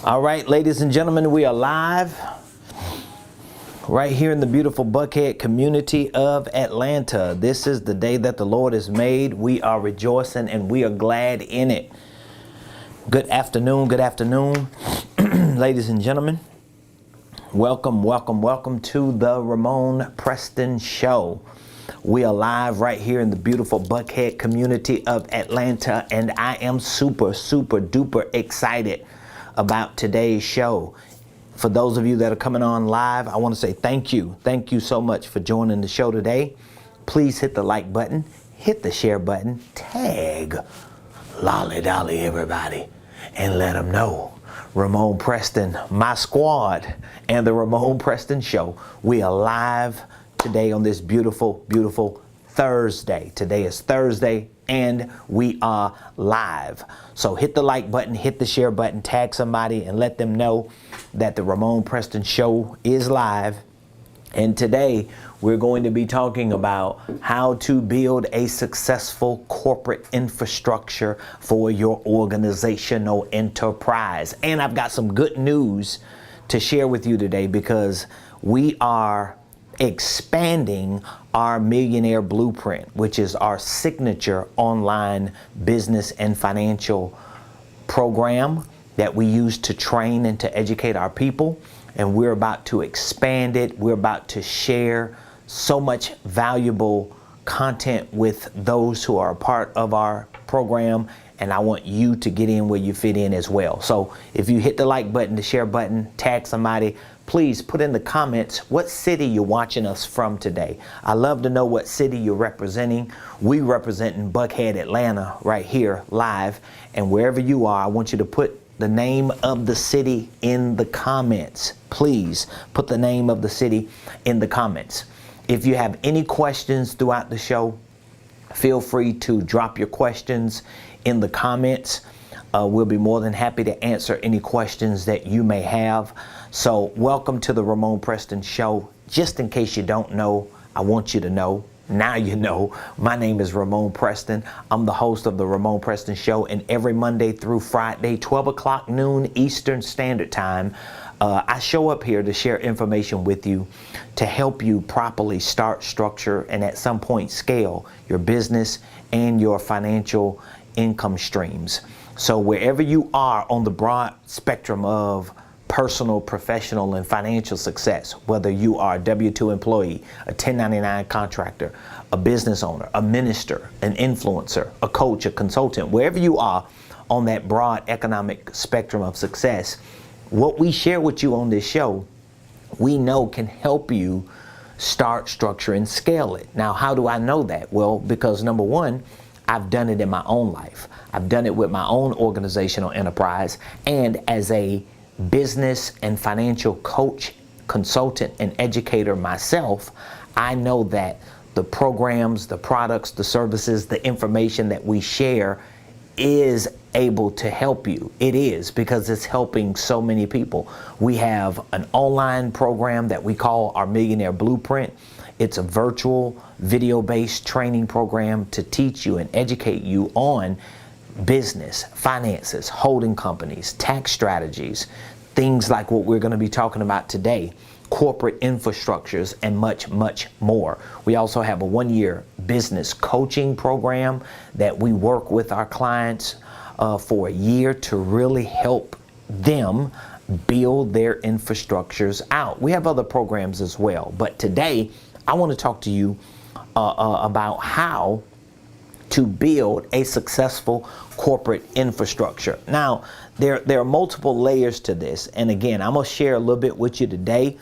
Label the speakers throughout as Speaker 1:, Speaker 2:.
Speaker 1: All right, ladies and gentlemen, we are live right here in the beautiful Buckhead community of Atlanta. This is the day that the Lord has made. We are rejoicing and we are glad in it. Good afternoon, ladies and gentlemen. Welcome to the Ramonepreston Show. We are live right here in the beautiful Buckhead community of Atlanta, and I am super duper excited about today's show. For those of you that are coming on live, I want to say thank you. Thank you so much for joining the show today. Please hit the like button, hit the share button, tag Lolly Dolly everybody, and let them know Ramonepreston, my squad, and the Ramonepreston Show. We are live today on this beautiful Thursday. Today is Thursday and we are live. So hit the like button, hit the share button, tag somebody and let them know that the Ramonepreston Show is live. And today we're going to be talking about how to build a successful corporate infrastructure for your organizational enterprise. And I've got some good news to share with you today because we are expanding our Millionaire Blueprint, which is our signature online business and financial program that we use to train and to educate our people. And we're about to expand it. We're about to share so much valuable content with those who are a part of our program. And I want you to get in where you fit in as well. So if you hit the like button, the share button, tag somebody, please put in the comments what city you're watching us from today. I love to know what city you're representing. We representing Buckhead, Atlanta right here live. And wherever you are, I want you to put the name of the city in the comments. Please put the name of the city in the comments. If you have any questions throughout the show, feel free to drop your questions in the comments. We'll be more than happy to answer any questions that you may have. So welcome to the Ramonepreston Show. Just in case you don't know, I want you to know. Now you know. My name is Ramonepreston. I'm the host of the Ramonepreston Show, and every Monday through Friday, 12 o'clock noon Eastern Standard Time, I show up here to share information with you to help you properly start, structure, and at some point scale your business and your financial income streams. So wherever you are on the broad spectrum of personal, professional, and financial success, whether you are a W-2 employee, a 1099 contractor, a business owner, a minister, an influencer, a coach, a consultant, wherever you are on that broad economic spectrum of success, what we share with you on this show, we know can help you start, structure, and scale it. Now, how do I know that? Well, because number one, I've done it in my own life. I've done it with my own organizational enterprise, and as a business and financial coach, consultant, and educator myself, I know that the programs, the products, the services, the information that we share is able to help you. It is, because it's helping so many people. We have an online program that we call our Millionaire Blueprint. It's a virtual video-based training program to teach you and educate you on business, finances, holding companies, tax strategies, things like what we're going to be talking about today, corporate infrastructures, and much more. We also have a one-year business coaching program that we work with our clients for a year to really help them build their infrastructures out. We have other programs as well, but today I want to talk to you about how to build a successful corporate infrastructure. Now, there are multiple layers to this. And again, I'm going to share a little bit with you today.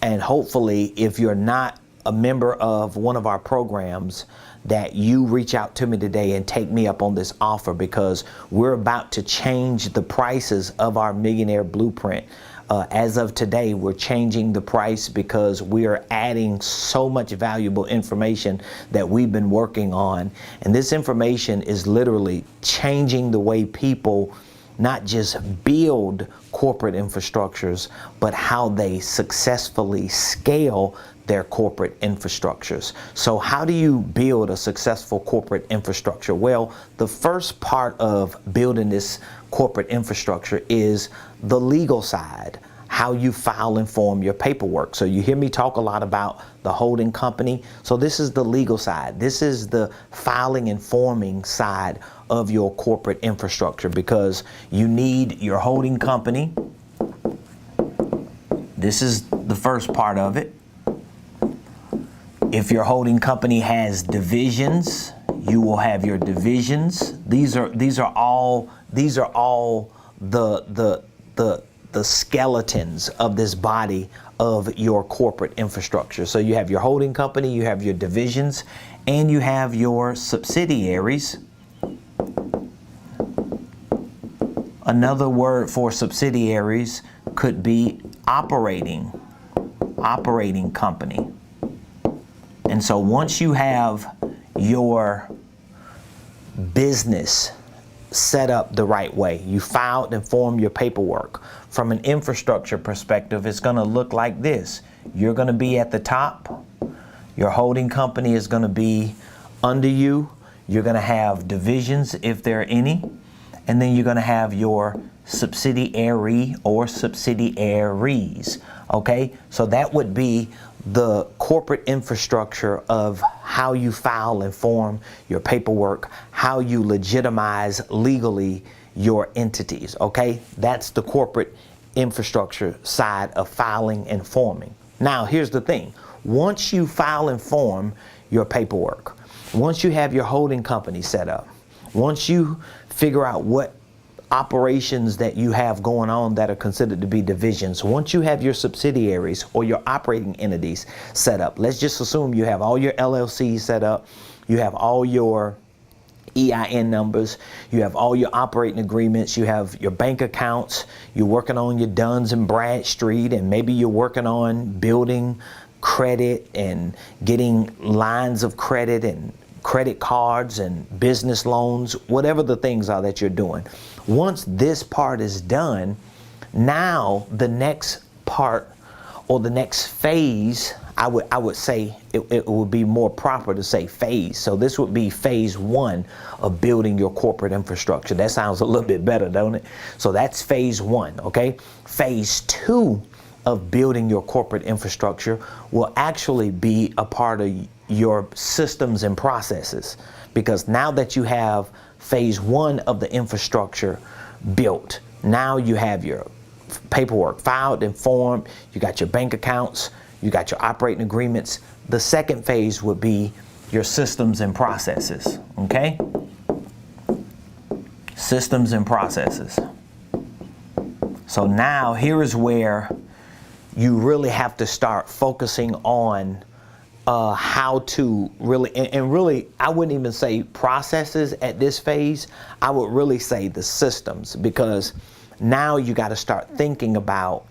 Speaker 1: And hopefully, if you're not a member of one of our programs, that you reach out to me today and take me up on this offer, because we're about to change the prices of our Millionaire Blueprint. As of today, we're changing the price because we are adding so much valuable information that we've been working on. And this information is literally changing the way people not just build corporate infrastructures, but how they successfully scale their corporate infrastructures. So how do you build a successful corporate infrastructure? Well, the first part of building this corporate infrastructure is the legal side, how you file and form your paperwork. So you hear me talk a lot about the holding company. So this is the legal side. This is the filing and forming side of your corporate infrastructure, because you need your holding company. This is the first part of it. If your holding company has divisions, you will have your divisions. These are all the skeletons of this body of your corporate infrastructure. So you have your holding company, you have your divisions, and you have your subsidiaries. Another word for subsidiaries could be operating company. And so once you have your business set up the right way, you filed and formed your paperwork, from an infrastructure perspective, it's going to look like this. You're going to be at the top. Your holding company is going to be under you. You're going to have divisions, if there are any. And then you're going to have your subsidiary or subsidiaries. Okay, so that would be the corporate infrastructure of how you file and form your paperwork, how you legitimize legally your entities. Okay, that's the corporate infrastructure side of filing and forming. Now, here's the thing. Once you file and form your paperwork, once you have your holding company set up, once you figure out what operations that you have going on that are considered to be divisions, once you have your subsidiaries or your operating entities set up, let's just assume you have all your LLCs set up, you have all your EIN numbers, you have all your operating agreements, you have your bank accounts, you're working on your Duns and Bradstreet, and maybe you're working on building credit and getting lines of credit and credit cards and business loans, whatever the things are that you're doing. Once this part is done, now the next part or the next phase, I would say it would be more proper to say phase. So this would be phase one of building your corporate infrastructure. That sounds a little bit better, don't it? So that's phase one, okay? Phase two of building your corporate infrastructure will actually be a part of your systems and processes, because now that you have phase one of the infrastructure built, now you have your paperwork filed and formed, you got your bank accounts, you got your operating agreements. The second phase would be your systems and processes, okay? Systems and processes. So now here is where you really have to start focusing on how to really, and really, I wouldn't even say processes at this phase. I would really say the systems, because now you got to start thinking about,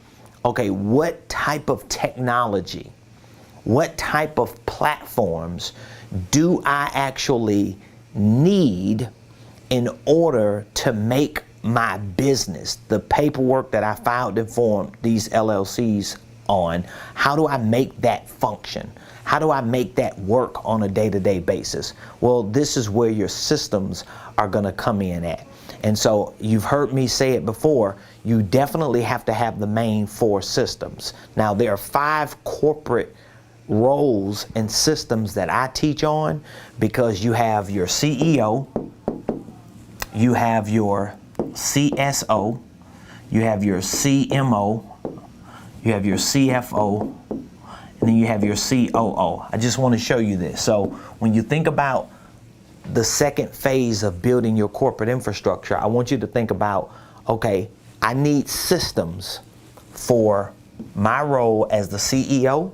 Speaker 1: okay, what type of technology, what type of platforms do I actually need in order to make my business, the paperwork that I filed and formed these LLCs on, how do I make that function? How do I make that work on a day-to-day basis? Well, this is where your systems are going to come in at. And so you've heard me say it before, you definitely have to have the main four systems. Now, there are 5 corporate roles and systems that I teach on, because you have your CEO, you have your CSO, you have your CMO, you have your CFO, and then you have your COO. I just want to show you this. So when you think about the second phase of building your corporate infrastructure, I want you to think about, okay, I need systems for my role as the CEO.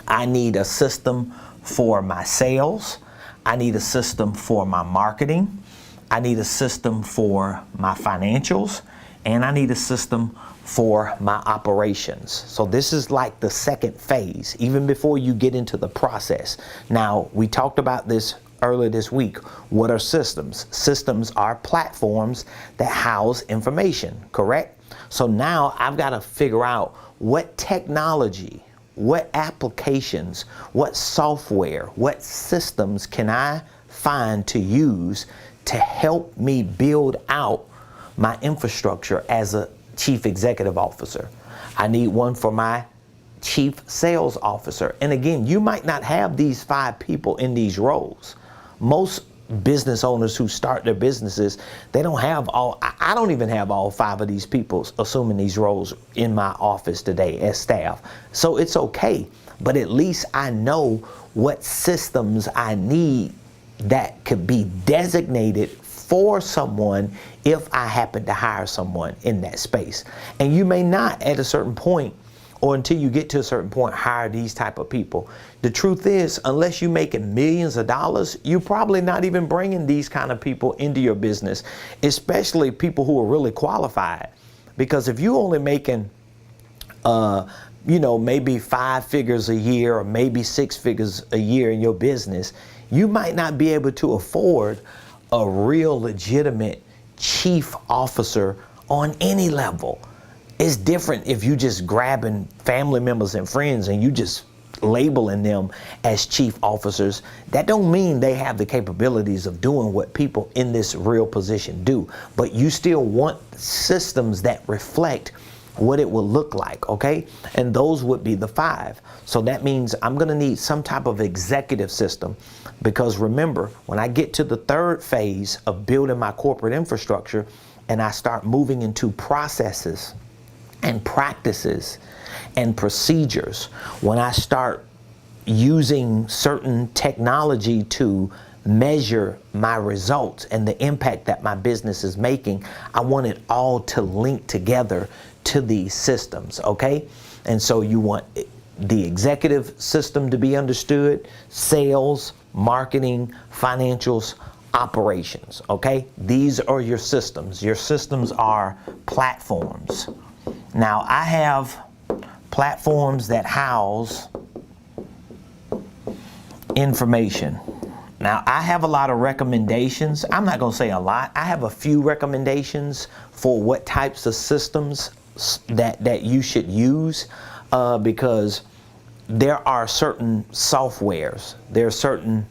Speaker 1: I need a system for my sales. I need a system for my marketing. I need a system for my financials. And I need a system for my operations. So this is like the second phase, even before you get into the process. Now, we talked about this earlier this week. What are systems? Systems are platforms that house information, correct? So now I've got to figure out what technology, what applications, what software, what systems can I find to use to help me build out my infrastructure as a chief executive officer? I need one for my chief sales officer. And again, you might not have these 5 people in these roles. Most business owners who start their businesses, they don't have all, I don't even have all 5 of these people assuming these roles in my office today as staff. So it's okay, but at least I know what systems I need that could be designated for someone if I happen to hire someone in that space. And you may not at a certain point, or until you get to a certain point, hire these type of people. The truth is, unless you're making millions of dollars, you're probably not even bringing these kind of people into your business, especially people who are really qualified. Because if you're only making, maybe 5 figures a year or maybe 6 figures a year in your business, you might not be able to afford a real legitimate chief officer on any level. It's different if you just grabbing family members and friends and you just labeling them as chief officers. That don't mean they have the capabilities of doing what people in this real position do, but you still want systems that reflect what it will look like, okay? And those would be the 5. So that means I'm gonna need some type of executive system, because remember, when I get to the 3rd phase of building my corporate infrastructure and I start moving into processes and practices and procedures, when I start using certain technology to measure my results and the impact that my business is making, I want it all to link together to these systems, okay? And so you want the executive system to be understood, sales, marketing, financials, operations, okay? These are your systems. Your systems are platforms. Now, I have platforms that house information. Now, I have a lot of recommendations. I'm not going to say a lot. I have a few recommendations for what types of systems that you should use, because there are certain softwares, there are certain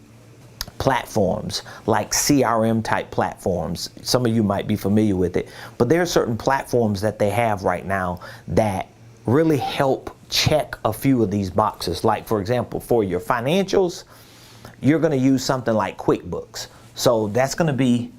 Speaker 1: platforms like CRM type platforms. Some of you might be familiar with it, but there are certain platforms that they have right now that really help check a few of these boxes. Like, for example, for your financials, you're going to use something like QuickBooks. So that's going to be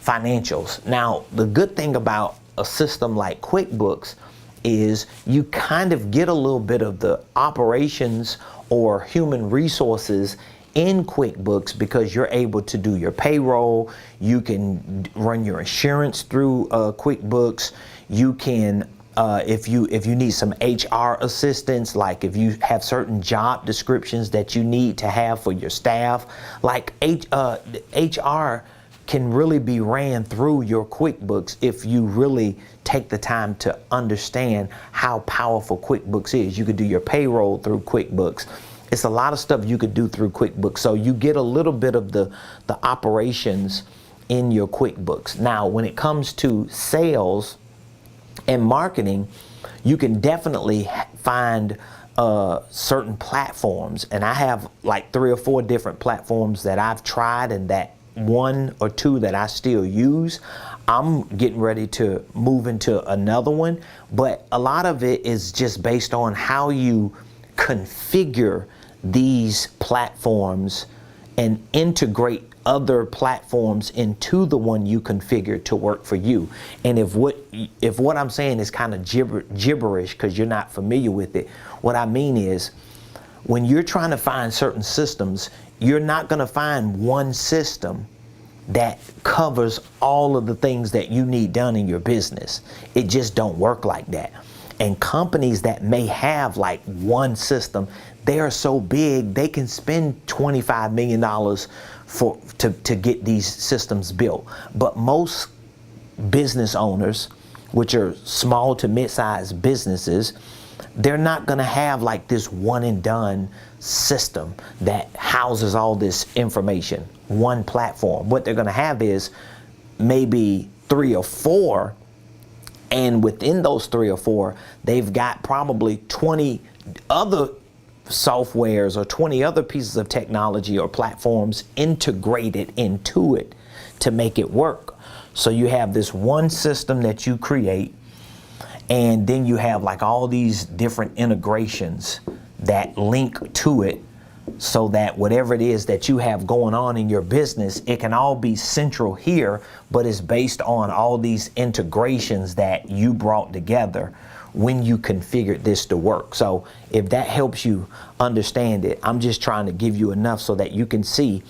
Speaker 1: financials. Now, the good thing about a system like QuickBooks is you kind of get a little bit of the operations or human resources in QuickBooks, because you're able to do your payroll, you can run your insurance through QuickBooks, you can, if you need some HR assistance, like if you have certain job descriptions that you need to have for your staff, like HR can really be ran through your QuickBooks if you really take the time to understand how powerful QuickBooks is. You could do your payroll through QuickBooks. It's a lot of stuff you could do through QuickBooks. So you get a little bit of the operations in your QuickBooks. Now, when it comes to sales and marketing, you can definitely find certain platforms. And I have like 3 or 4 different platforms that I've tried, and that 1 or 2 that I still use. I'm getting ready to move into another one, but a lot of it is just based on how you configure these platforms and integrate other platforms into the one you configured to work for you. And if what I'm saying is kind of gibberish because you're not familiar with it, what I mean is, when you're trying to find certain systems, you're not going to find one system that covers all of the things that you need done in your business. It just don't work like that. And companies that may have like one system, they are so big, they can spend $25 million to get these systems built. But most business owners, which are small to mid-sized businesses, they're not going to have like this one and done system that houses all this information, one platform. What they're going to have is maybe 3 or 4, and within those 3 or 4, they've got probably 20 other softwares or 20 other pieces of technology or platforms integrated into it to make it work. So you have this one system that you create, and then you have like all these different integrations that link to it, so that whatever it is that you have going on in your business, it can all be central here, but it's based on all these integrations that you brought together when you configured this to work. So if that helps you understand it, I'm just trying to give you enough so that you can see.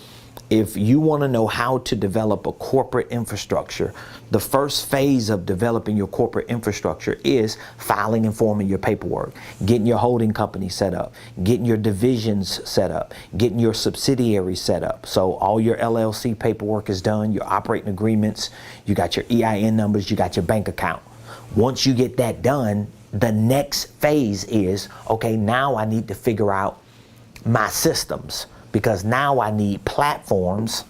Speaker 1: If you want to know how to develop a corporate infrastructure, the first phase of developing your corporate infrastructure is filing and forming your paperwork, getting your holding company set up, getting your divisions set up, getting your subsidiaries set up. So all your LLC paperwork is done, your operating agreements, you got your EIN numbers, you got your bank account. Once you get that done, the next phase is, okay, now I need to figure out my systems. Because now I need platforms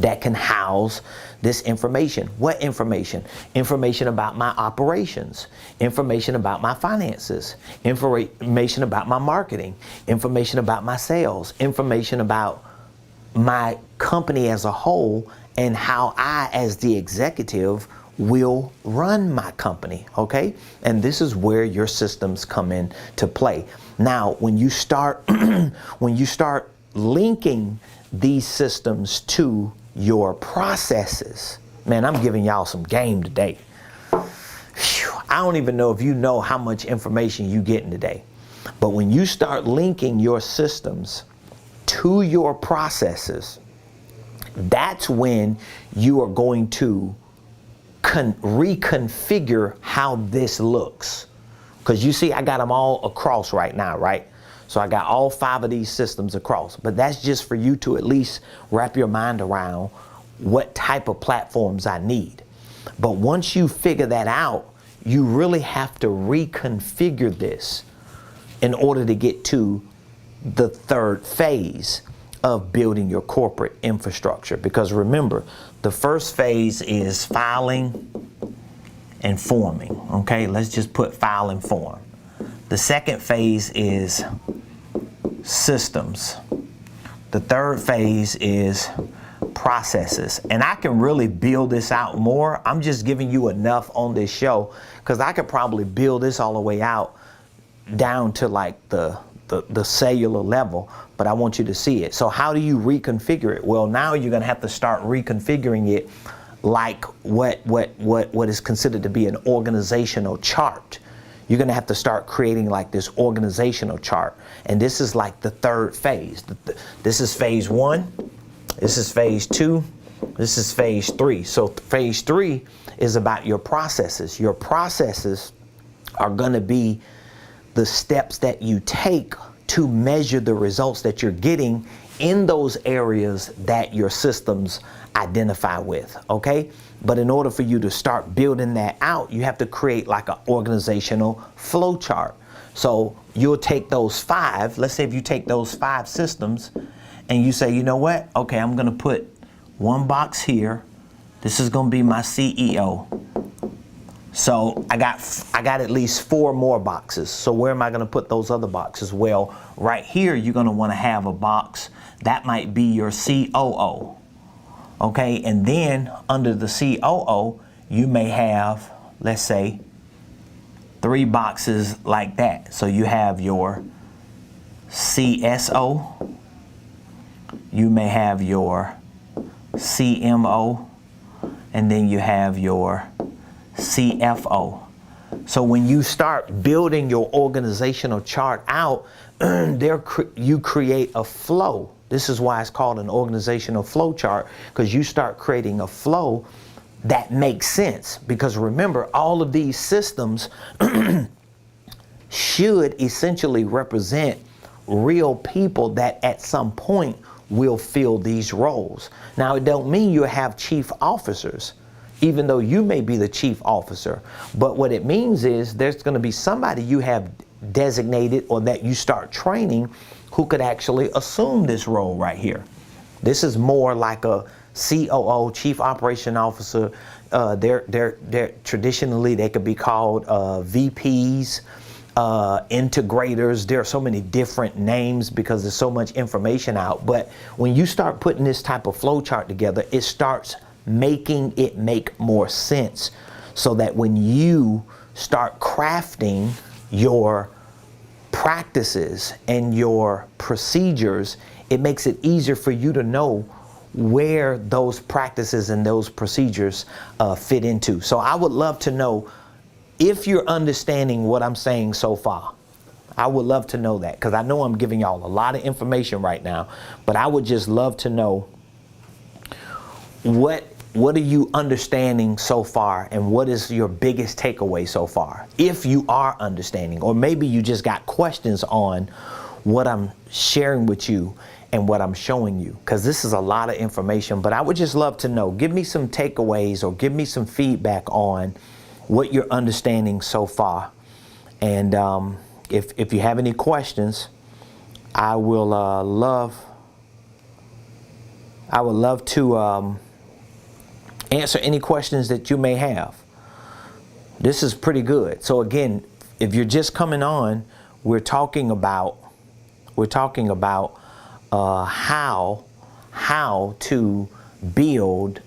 Speaker 1: that can house this information. What information? Information about my operations, information about my finances, information about my marketing, information about my sales, information about my company as a whole, and how I, as the executive, will run my company, okay? And this is where your systems come into play. Now, when you start linking these systems to your processes, man, I'm giving y'all some game today. Whew, I don't even know if you know how much information you getting today. But when you start linking your systems to your processes, that's when you are going to reconfigure how this looks. Because you see, I got them all across right now, right? So I got all 5 of these systems across, but that's just for you to at least wrap your mind around what type of platforms I need. But once you figure that out, you really have to reconfigure this in order to get to the third phase of building your corporate infrastructure. Because remember, the first phase is filing and forming. Okay, let's just put file and form. The second phase is systems. The third phase is processes. And I can really build this out more. I'm just giving you enough on this show because I could probably build this all the way out down to like the cellular level, but I want you to see it. So how do you reconfigure it? Well, now you're going to have to start reconfiguring it like what is considered to be an organizational chart. You're going to have to start creating like this organizational chart. And this is like the third phase. This is phase 1. This is phase 2. This is phase 3. So phase 3 is about your processes. Your processes are going to be the steps that you take to measure the results that you're getting in those areas that your systems identify with, okay? But in order for you to start building that out, you have to create like an organizational flow chart. So you'll take those 5, let's say if you take those 5 systems and you say, you know what? Okay, I'm gonna put one box here. This is gonna be my CEO. So I got at least 4 more boxes. So where am I going to put those other boxes? Well, right here, you're going to want to have a box that might be your COO. Okay, and then under the COO, you may have, let's say, 3 boxes like that. So you have your CSO, you may have your CMO, and then you have your CFO. So when you start building your organizational chart out, you create a flow. This is why it's called an organizational flow chart, because you start creating a flow that makes sense. Because remember, all of these systems should essentially represent real people that at some point will fill these roles. Now, it don't mean you have chief officers, even though you may be the chief officer. But what it means is there's going to be somebody you have designated or that you start training who could actually assume this role right here. This is more like a COO, Chief Operation Officer. They're traditionally, they could be called VPs. integrators. There are so many different names because there's so much information out. But when you start putting this type of flow chart together, it starts making it make more sense, so that when you start crafting your practices and your procedures, it makes it easier for you to know where those practices and those procedures fit into. So I would love to know if you're understanding what I'm saying so far. I would love to know that, because I know I'm giving y'all a lot of information right now, but I would just love to know what are you understanding so far, and what is your biggest takeaway so far, if you are understanding, or maybe you just got questions on what I'm sharing with you and what I'm showing you, because this is a lot of information. But I would just love to know, give me some takeaways or give me some feedback on what you're understanding so far. And if you have any questions, I will love to answer any questions that you may have. This is pretty good. So again, if you're just coming on, we're talking about how to build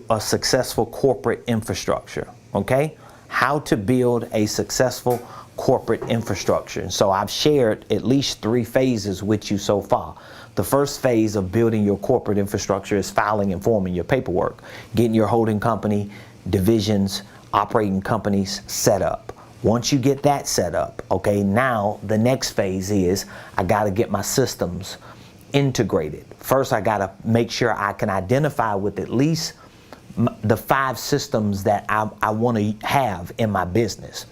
Speaker 1: a successful corporate infrastructure. Okay, how to build a successful corporate infrastructure. So I've shared at least 3 phases with you so far. The first phase of building your corporate infrastructure is filing and forming your paperwork, getting your holding company, divisions, operating companies set up. Once you get that set up, okay, now the next phase is I got to get my systems integrated. First, I got to make sure I can identify with at least the 5 systems that I want to have in my business.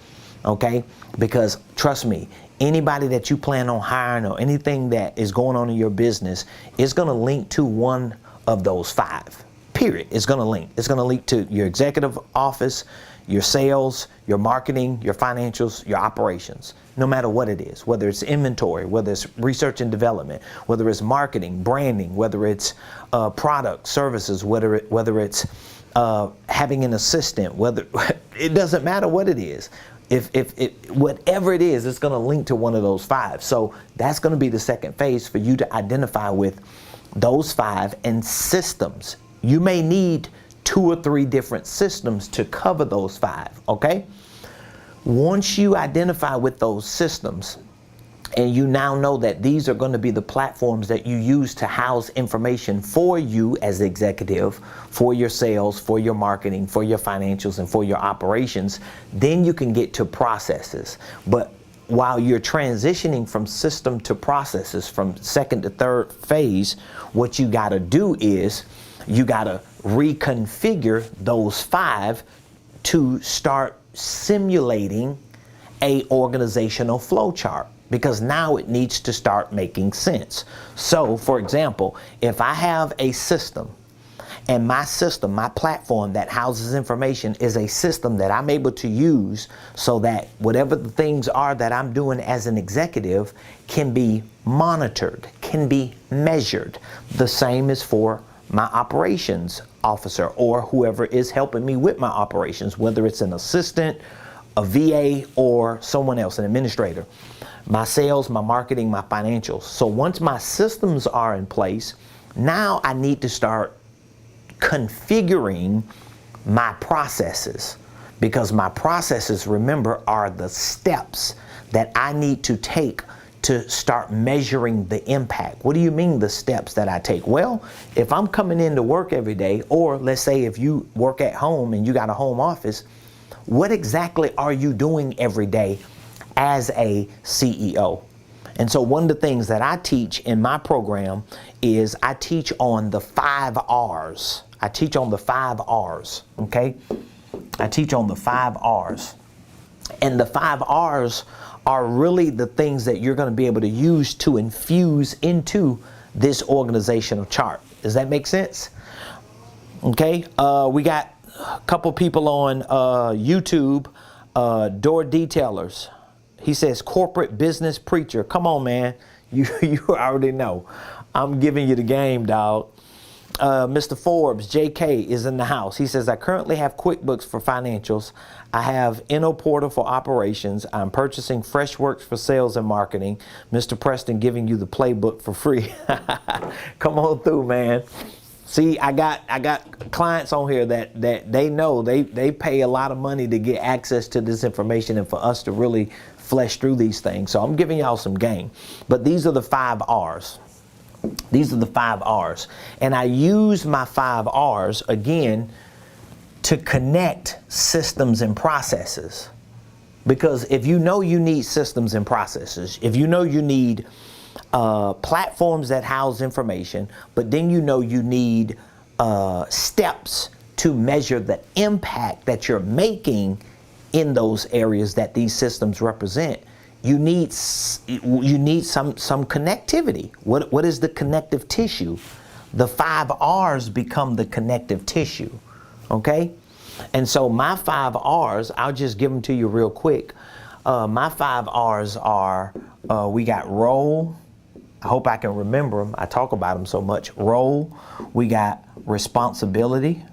Speaker 1: Okay, because trust me, anybody that you plan on hiring or anything that is going on in your business is going to link to one of those 5. Period. It's going to link. It's going to link to your executive office, your sales, your marketing, your financials, your operations, no matter what it is, whether it's inventory, whether it's research and development, whether it's marketing, branding, whether it's product, services, whether it's having an assistant, whether it doesn't matter what it is. If whatever it is, it's going to link to one of those 5. So that's going to be the second phase for you to identify with those 5 and systems. You may need 2 or 3 different systems to cover those 5. Okay. Once you identify with those systems, and you now know that these are going to be the platforms that you use to house information for you as the executive, for your sales, for your marketing, for your financials, and for your operations, then you can get to processes. But while you're transitioning from system to processes, from second to third phase, what you got to do is you got to reconfigure those 5 to start simulating a organizational flow chart, because now it needs to start making sense. So, for example, if I have a system, and my system, my platform that houses information is a system that I'm able to use so that whatever the things are that I'm doing as an executive can be monitored, can be measured. The same is for my operations officer or whoever is helping me with my operations, whether it's an assistant, a VA, or someone else, an administrator. My sales, my marketing, my financials. So once my systems are in place, now I need to start configuring my processes, because my processes, remember, are the steps that I need to take to start measuring the impact. What do you mean the steps that I take? Well, if I'm coming into work every day, or let's say if you work at home and you got a home office, what exactly are you doing every day as a CEO? And so one of the things that I teach in my program is I teach on the 5 R's. I teach on the 5 R's, okay? I teach on the 5 R's. And the 5 R's are really the things that you're going to be able to use to infuse into this organizational chart. Does that make sense? Okay, we got a couple people on YouTube, Door Detailers. He says, corporate business preacher. Come on, man. You already know. I'm giving you the game, dog. Mr. Forbes, JK, is in the house. He says, I currently have QuickBooks for financials. I have InnoPortal for operations. I'm purchasing FreshWorks for sales and marketing. Mr. Preston giving you the playbook for free. Come on through, man. See, I got clients on here that they know they pay a lot of money to get access to this information and for us to really flesh through these things. So I'm giving y'all some game. But these are the 5 R's. These are the 5 R's. And I use my 5 R's, again, to connect systems and processes. Because if you know you need systems and processes, if you know you need platforms that house information, but then you know you need steps to measure the impact that you're making in those areas that these systems represent, you need some connectivity. What is the connective tissue? The 5 R's become the connective tissue, okay? And so my 5 R's, I'll just give them to you real quick. My 5 R's are, we got role. I hope I can remember them. I talk about them so much. Role. We got responsibility.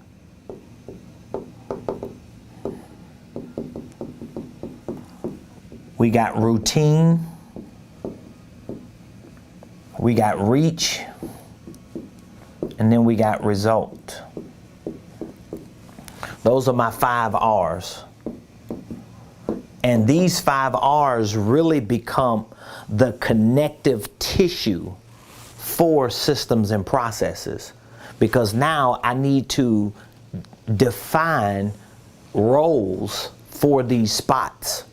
Speaker 1: We got routine. We got reach. And then we got result. Those are my 5 R's. And these 5 R's really become the connective tissue for systems and processes. Because now I need to define roles for these spots.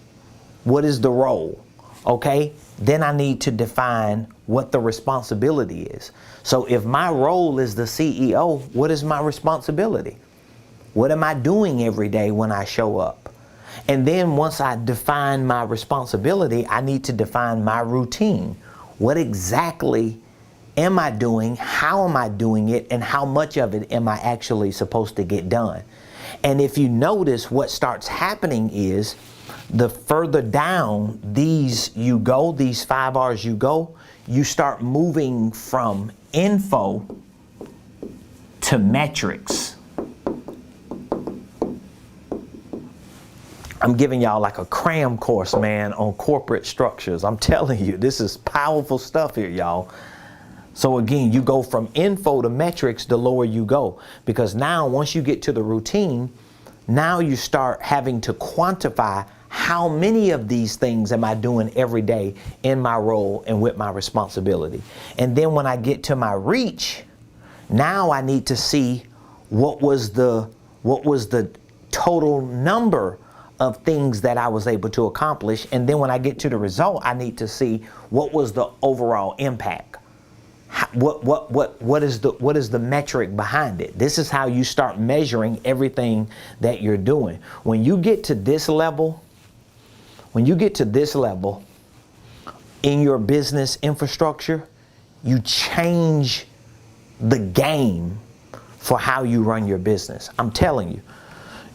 Speaker 1: What is the role? Okay? Then I need to define what the responsibility is. So if my role is the CEO, what is my responsibility? What am I doing every day when I show up? And then once I define my responsibility, I need to define my routine. What exactly am I doing? How am I doing it? And how much of it am I actually supposed to get done? And if you notice, what starts happening is the further down these 5 R's you go, you start moving from info to metrics. I'm giving y'all like a cram course, man, on corporate structures. I'm telling you, this is powerful stuff here, y'all. So again, you go from info to metrics the lower you go. Because now once you get to the routine, now you start having to quantify how many of these things am I doing every day in my role and with my responsibility. And then when I get to my reach, now I need to see what was the total number of things that I was able to accomplish. And then when I get to the result, I need to see what was the overall impact. What is the metric behind it? This is how you start measuring everything that you're doing. When you get to this level, in your business infrastructure, you change the game for how you run your business. I'm telling you.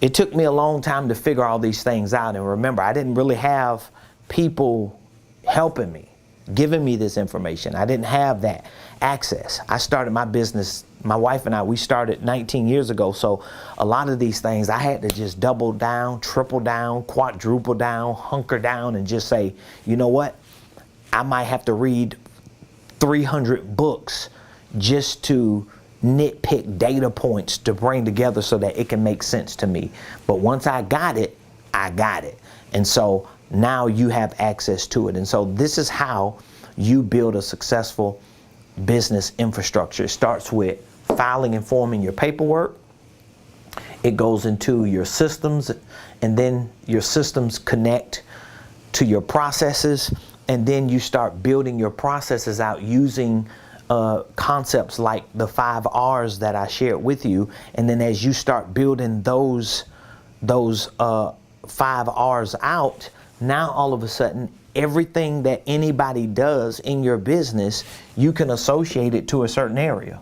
Speaker 1: It took me a long time to figure all these things out. And remember, I didn't really have people helping me, giving me this information. I didn't have that access. I started my business, my wife and I, we started 19 years ago. So a lot of these things I had to just double down, triple down, quadruple down, hunker down, and just say, you know what? I might have to read 300 books just to nitpick data points to bring together so that it can make sense to me. But once I got it, I got it. And so now you have access to it. And so this is how you build a successful business infrastructure. It starts with filing and forming your paperwork. It goes into your systems, and then your systems connect to your processes. And then you start building your processes out using concepts like the 5 R's that I shared with you. And then as you start building those 5 R's out, now all of a sudden, everything that anybody does in your business, you can associate it to a certain area.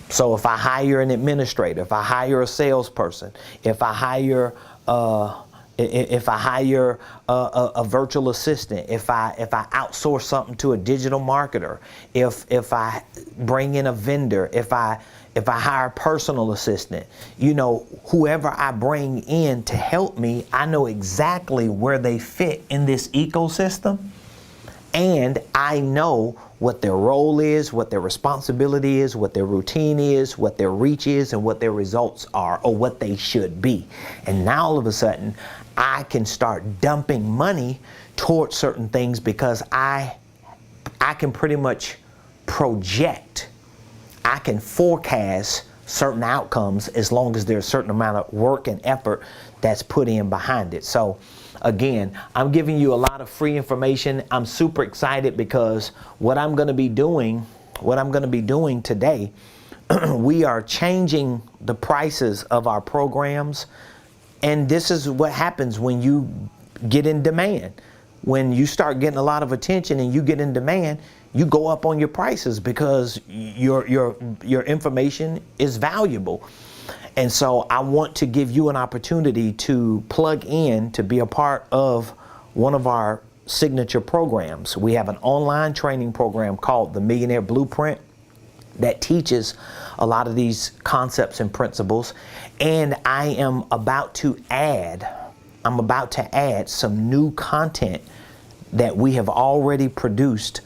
Speaker 1: So if I hire an administrator, if I hire a salesperson, if I hire if I hire a virtual assistant, if I outsource something to a digital marketer, if I bring in a vendor, if I hire a personal assistant, you know, whoever I bring in to help me, I know exactly where they fit in this ecosystem. And I know what their role is, what their responsibility is, what their routine is, what their reach is, and what their results are, or what they should be. And now all of a sudden, I can start dumping money towards certain things because I can pretty much project. I can forecast certain outcomes as long as there's a certain amount of work and effort that's put in behind it. So again, I'm giving you a lot of free information. I'm super excited because what I'm going to be doing today, we are changing the prices of our programs. And this is what happens when you get in demand. When you start getting a lot of attention and you get in demand, you go up on your prices because your information is valuable. And so I want to give you an opportunity to plug in to be a part of one of our signature programs. We have an online training program called the Millionaire Blueprint that teaches a lot of these concepts and principles. And I am about to add some new content that we have already produced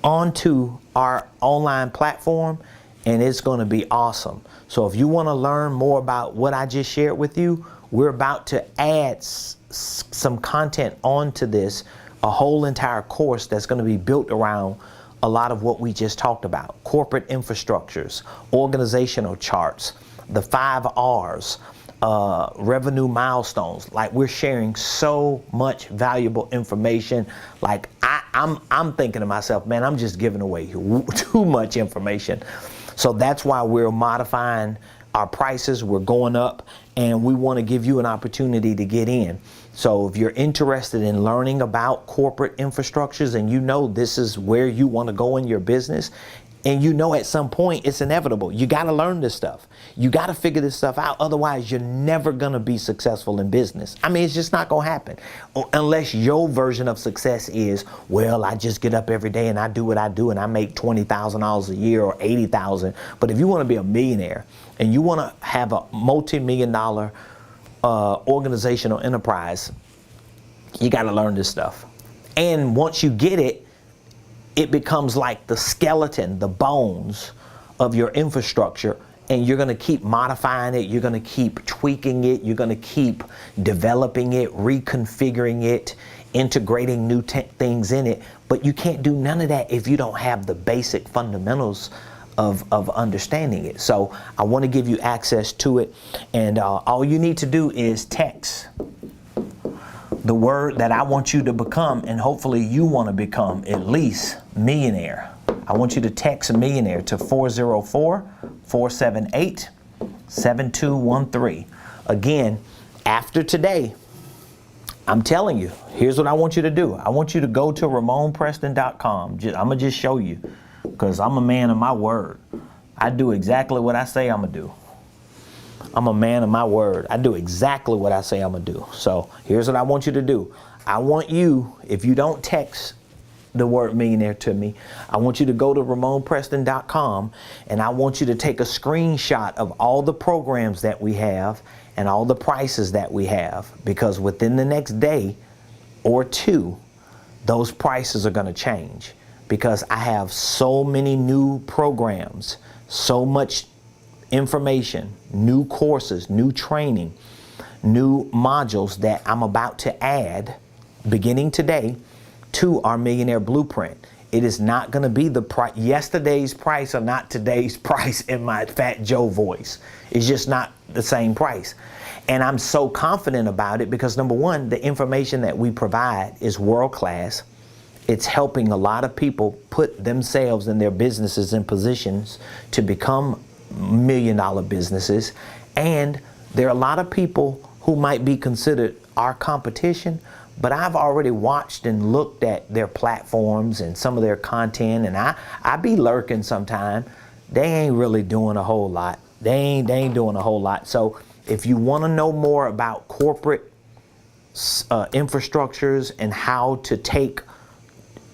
Speaker 1: onto our online platform, and it's going to be awesome. So if you want to learn more about what I just shared with you, we're about to add some content onto this, a whole entire course that's going to be built around a lot of what we just talked about: corporate infrastructures, organizational charts, the 5 R's, revenue milestones. Like, we're sharing so much valuable information. Like, I'm thinking to myself, man, I'm just giving away too much information. So that's why we're modifying our prices. We're going up, and we want to give you an opportunity to get in. So if you're interested in learning about corporate infrastructures, and you know this is where you want to go in your business, and you know at some point it's inevitable, you got to learn this stuff. You got to figure this stuff out. Otherwise, you're never going to be successful in business. I mean, it's just not going to happen unless your version of success is, well, I just get up every day and I do what I do and I make $20,000 a year or $80,000. But if you want to be a millionaire and you want to have a multi-million-dollar organizational enterprise, you got to learn this stuff. And once you get it, it becomes like the skeleton, the bones of your infrastructure, and you're going to keep modifying it. You're going to keep tweaking it. You're going to keep developing it, reconfiguring it, integrating new things in it. But you can't do none of that if you don't have the basic fundamentals of understanding it. So I want to give you access to it. And all you need to do is text the word that I want you to become, and hopefully you want to become at least millionaire. I want you to text millionaire to 404-478-7213. Again, after today, I'm telling you, here's what I want you to do. I want you to go to Ramonepreston.com. I'm going to just show you, because I'm a man of my word. I do exactly what I say I'm going to do. I'm a man of my word. I do exactly what I say I'm going to do. So here's what I want you to do. I want you, if you don't text the word millionaire to me, I want you to go to Ramonepreston.com, and I want you to take a screenshot of all the programs that we have and all the prices that we have, because within the next day or two, those prices are going to change, because I have so many new programs, so much information, new courses, new training, new modules that I'm about to add beginning today to our Millionaire Blueprint. It is not going to be the price. Yesterday's price or not today's price in my Fat Joe voice. It's just not the same price. And I'm so confident about it because, number one, the information that we provide is world class. It's helping a lot of people put themselves and their businesses in positions to become million-dollar businesses. And there are a lot of people who might be considered our competition, but I've already watched and looked at their platforms and some of their content, and I be lurking sometime. They ain't really doing a whole lot. They ain't doing a whole lot. So if you want to know more about corporate infrastructures and how to take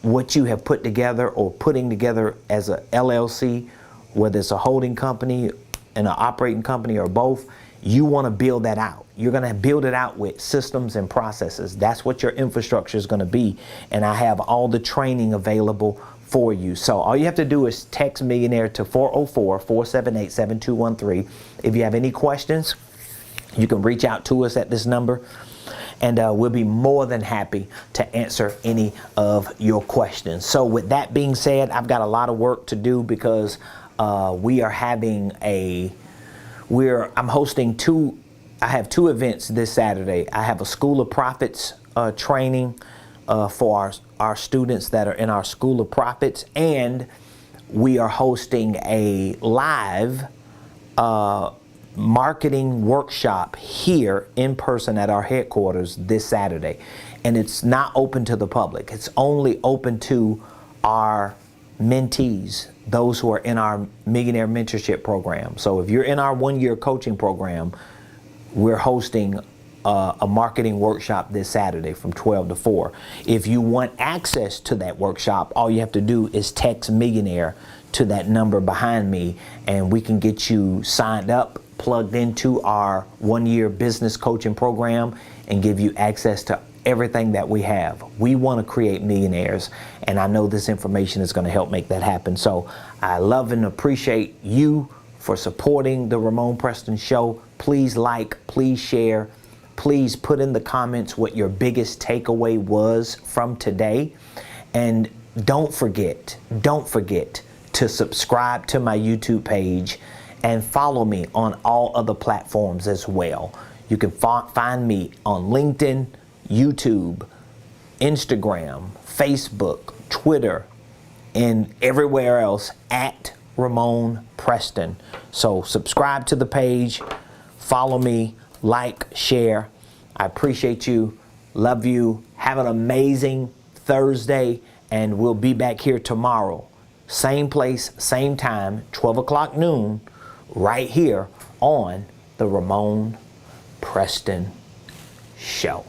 Speaker 1: what you have put together or putting together as a LLC, whether it's a holding company and an operating company or both. You want to build that out. You're going to build it out with systems and processes. That's what your infrastructure is going to be. And I have all the training available for you. So all you have to do is text Millionaire to 404-478-7213. If you have any questions, you can reach out to us at this number, and we'll be more than happy to answer any of your questions. So with that being said, I've got a lot of work to do because we are having I'm hosting I have two events this Saturday. I have a School of Prophets training for our students that are in our School of Prophets, and we are hosting a live marketing workshop here in person at our headquarters this Saturday. And it's not open to the public. It's only open to our mentees, those who are in our Millionaire Mentorship Program. So if you're in our one-year coaching program, we're hosting a marketing workshop this Saturday from 12 to 4. If you want access to that workshop, all you have to do is text Millionaire to that number behind me, and we can get you signed up, plugged into our one-year business coaching program, and give you access to everything that we have. We want to create millionaires, and I know this information is going to help make that happen. So I love and appreciate you for supporting the Ramonepreston Show. Please like, please share, please put in the comments what your biggest takeaway was from today. And don't forget to subscribe to my YouTube page and follow me on all other platforms as well. You can find me on LinkedIn, YouTube, Instagram, Facebook, Twitter, and everywhere else at Ramonepreston. So subscribe to the page, follow me, like, share. I appreciate you, love you, have an amazing Thursday, and we'll be back here tomorrow. Same place, same time, 12 o'clock noon, right here on the Ramonepreston Show.